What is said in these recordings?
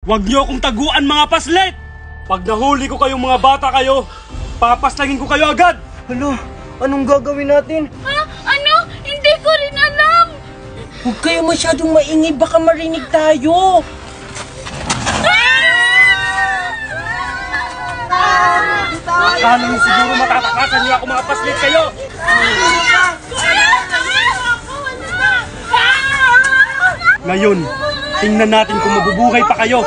Huwag niyo akong taguan mga paslit! Pag nahuli ko kayong mga bata kayo, papaslangin ko kayo agad! Hala, anong gagawin natin? Ha? Ano? Hindi ko rin alam! Huwag kayo masyadong maingay, baka marinig tayo! Kala niyo siguro matatakasan niyo ako mga paslit kayo! Ngayon, tingnan natin kung mabubuhay pa kayo!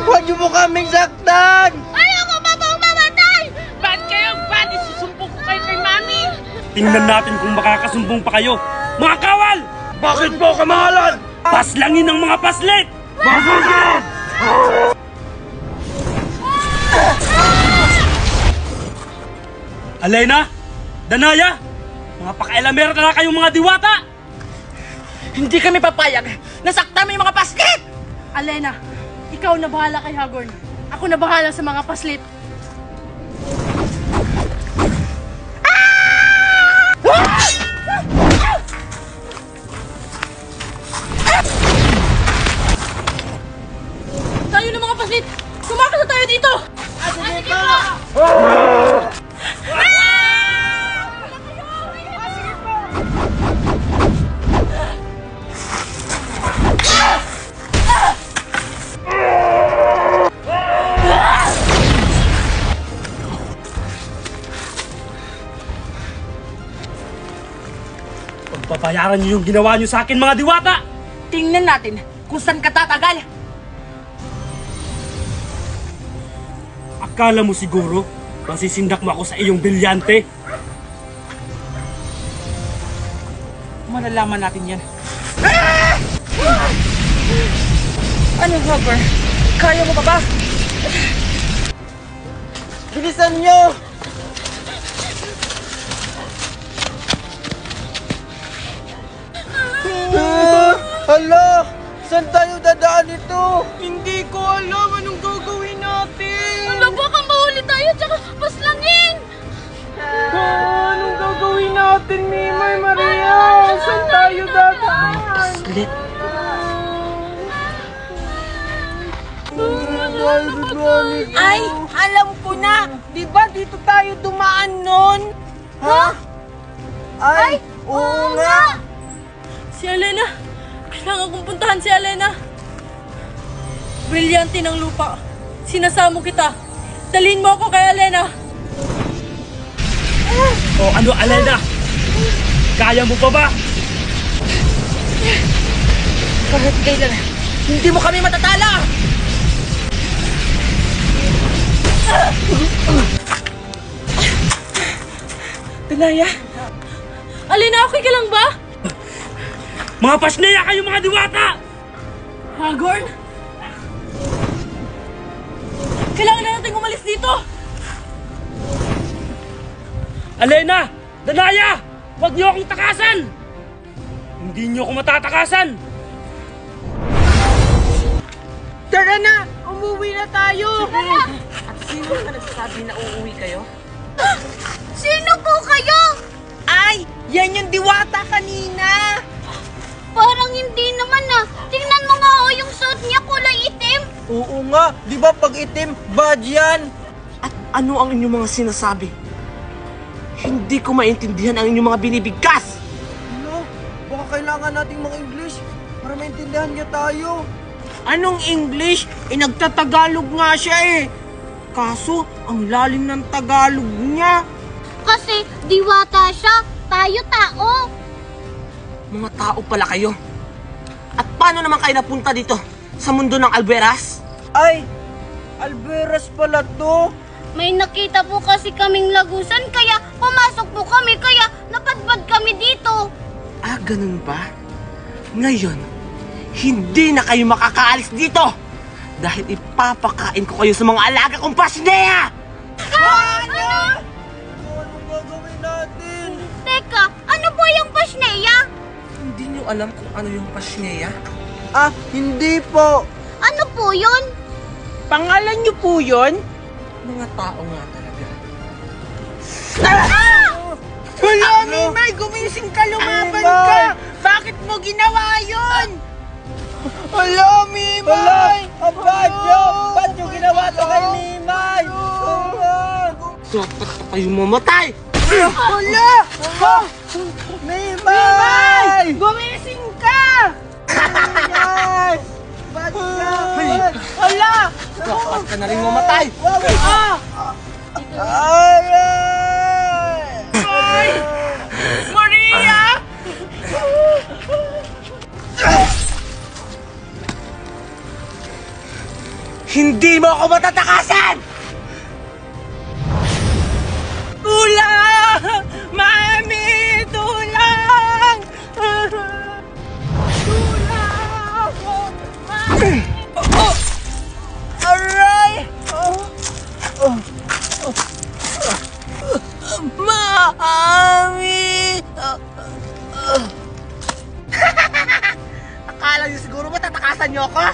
Huwag niyo po kaming saktan! Ayoko pa pong mamatay! Ba't kayo? Ba't isusumbong ko kayo kay Mami? Tingnan natin kung makakasumbong pa kayo! Mga kawal! Bakit po kamahalan? Paslangin ng mga paslit! Masugid! Alena! Danaya! Mga pakialamera na kayong mga diwata! Hindi kami papayag! Nasaktan mo yung mga paslit! Alena, ikaw na bahala kay Hagorn. Ako na bahala sa mga paslit. Tayo na mga paslit! Kumakas na tayo dito! Sige po! Pagpapayaran niyo yung ginawa niyo sa akin mga diwata! Tingnan natin kung saan ka tatagal! Akala mo siguro, masisindak mo ako sa iyong brilyante? Malalaman natin yan. Ano, Hagorn? Kaya mo pa ba? Bilisan nyo! Hala! Saan tayo dadaan ito? Hindi ko alam anong gagawin natin! Ano baka mahuli tayo tsaka paslangin? Anong gagawin natin, Mimay Maria? Saan tayo dadaan? Paslit. Ay, alam ko na! Di ba dito tayo dumaan nun? Ha? Ay, oo nga! Si Alena! Kailangan kong puntahan si Alena! Brilyante ng lupa! Sinasamo kita! Dalhin mo ako kay Alena! O ano, Alena? Kaya mo pa ba? Kahit kailan, hindi mo kami matatala! Danaya? Alena, okay ka lang ba? Mga pasneya kayo mga diwata! Hagorn? Kailangan na natin umalis dito! Alena! Danaya! Huwag niyo akong takasan! Hindi niyo ako matatakasan! Tara na! Umuwi na tayo! At sino ka nagsasabi na uuwi kayo? Sino po kayo? Ay! Yan yung diwata kanina! Parang hindi naman ah. Tingnan mo nga oh, yung suit niya kulay itim. Oo nga! Di ba pag itim, bad yan? At ano ang inyong mga sinasabi? Hindi ko maintindihan ang inyong mga binibigkas! Ano? Baka kailangan nating mga English para maintindihan niya tayo. Anong English? Nagtatagalog nga siya eh. Kaso, ang lalim ng Tagalog niya. Kasi diwata siya, tayo tao. Mga tao pala kayo. At paano naman kayo napunta dito? Sa mundo ng Alberas? Ay! Alberas pala to! May nakita po kasi kaming lagusan kaya pumasok po kami kaya napadpad kami dito. Ah, ganun ba? Ngayon, hindi na kayo makakaalis dito! Dahil ipapakain ko kayo sa mga alaga kong pasneya! Ano? Anong gagawin natin? Teka, ano po yung pasneya? Hindi niyo alam kung ano yung pasneya? Ah, hindi po! Ano po yun? Pangalan niyo po yun? Mga tao nga talaga. Wala, Mimay! Gumising ka, lumaban ka! Bakit mo ginawa yun? Dapat na kayo mamatay! Wala! Maymay! Gumising ka! Ay! Badyan! Hala! Dapat ka na rin mamatay! Ah! Ay! Maria! Hindi mo ako matatakasan! Tulang! Mami! Tulang! Tulang! Mami! Aray! Mami! Akala niyo siguro matatakasan niyo ako?